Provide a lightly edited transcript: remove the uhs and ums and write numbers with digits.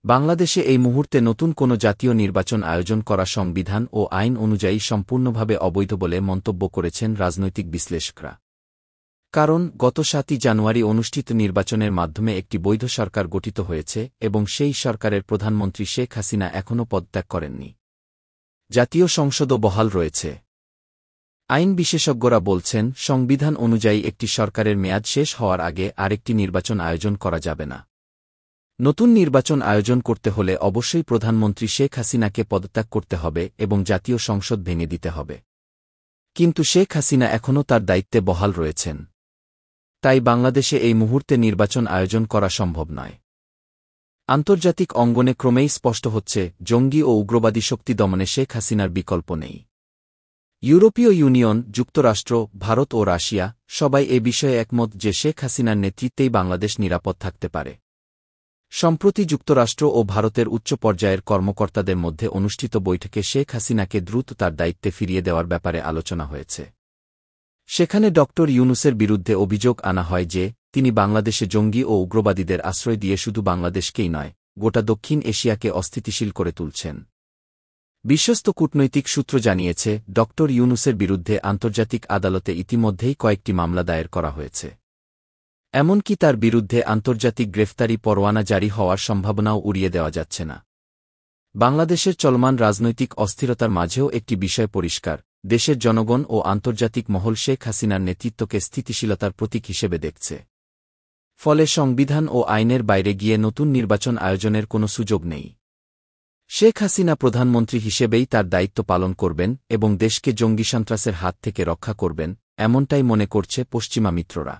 বাংলাদেশে এই মুহূর্তে নতুন কোনো জাতীয় নির্বাচন আয়োজন করা সংবিধান ও আইন অনুযায়ী সম্পূর্ণভাবে অবৈধ বলে মন্তব্য করেছেন রাজনৈতিক বিশ্লেষকরা। কারণ গত ৭ই জানুয়ারি অনুষ্ঠিত নির্বাচনের মাধ্যমে একটি বৈধ সরকার গঠিত হয়েছে এবং সেই সরকারের প্রধানমন্ত্রী শেখ হাসিনা এখনও পদত্যাগ করেননি। জাতীয় সংসদও বহাল রয়েছে। আইন বিশেষজ্ঞরা বলছেন, সংবিধান অনুযায়ী একটি সরকারের মেয়াদ শেষ হওয়ার আগে আরেকটি নির্বাচন আয়োজন করা যাবে না। নতুন নির্বাচন আয়োজন করতে হলে অবশ্যই প্রধানমন্ত্রী শেখ হাসিনাকে পদত্যাগ করতে হবে এবং জাতীয় সংসদ ভেঙে দিতে হবে। কিন্তু শেখ হাসিনা এখনও তার দায়িত্বে বহাল রয়েছেন। তাই বাংলাদেশে এই মুহূর্তে নির্বাচন আয়োজন করা সম্ভব নয়। আন্তর্জাতিক অঙ্গনে ক্রমেই স্পষ্ট হচ্ছে, জঙ্গি ও উগ্রবাদী শক্তি দমনে শেখ হাসিনার বিকল্প নেই। ইউরোপীয় ইউনিয়ন, যুক্তরাষ্ট্র, ভারত ও রাশিয়া সবাই এ বিষয়ে একমত যে শেখ হাসিনার নেতৃত্বেই বাংলাদেশ নিরাপদ থাকতে পারে। সম্প্রতি যুক্তরাষ্ট্র ও ভারতের উচ্চ পর্যায়ের কর্মকর্তাদের মধ্যে অনুষ্ঠিত বৈঠকে শেখ হাসিনাকে দ্রুত তার দায়িত্বে ফিরিয়ে দেওয়ার ব্যাপারে আলোচনা হয়েছে। সেখানে ড ইউনূসের বিরুদ্ধে অভিযোগ আনা হয় যে, তিনি বাংলাদেশে জঙ্গি ও উগ্রবাদীদের আশ্রয় দিয়ে শুধু বাংলাদেশকেই নয়, গোটা দক্ষিণ এশিয়াকে অস্থিতিশীল করে তুলছেন। বিশ্বস্ত কূটনৈতিক সূত্র জানিয়েছে, ড ইউনূসের বিরুদ্ধে আন্তর্জাতিক আদালতে ইতিমধ্যেই কয়েকটি মামলা দায়ের করা হয়েছে। এমনকি তার বিরুদ্ধে আন্তর্জাতিক গ্রেফতারি পরোয়ানা জারি হওয়ার সম্ভাবনাও উড়িয়ে দেওয়া যাচ্ছে না। বাংলাদেশের চলমান রাজনৈতিক অস্থিরতার মাঝেও একটি বিষয় পরিষ্কার, দেশের জনগণ ও আন্তর্জাতিক মহল শেখ হাসিনার নেতৃত্বকে স্থিতিশীলতার প্রতীক হিসেবে দেখছে। ফলে সংবিধান ও আইনের বাইরে গিয়ে নতুন নির্বাচন আয়োজনের কোনো সুযোগ নেই। শেখ হাসিনা প্রধানমন্ত্রী হিসেবেই তার দায়িত্ব পালন করবেন এবং দেশকে জঙ্গি সন্ত্রাসের হাত থেকে রক্ষা করবেন, এমনটাই মনে করছে পশ্চিমা মিত্ররা।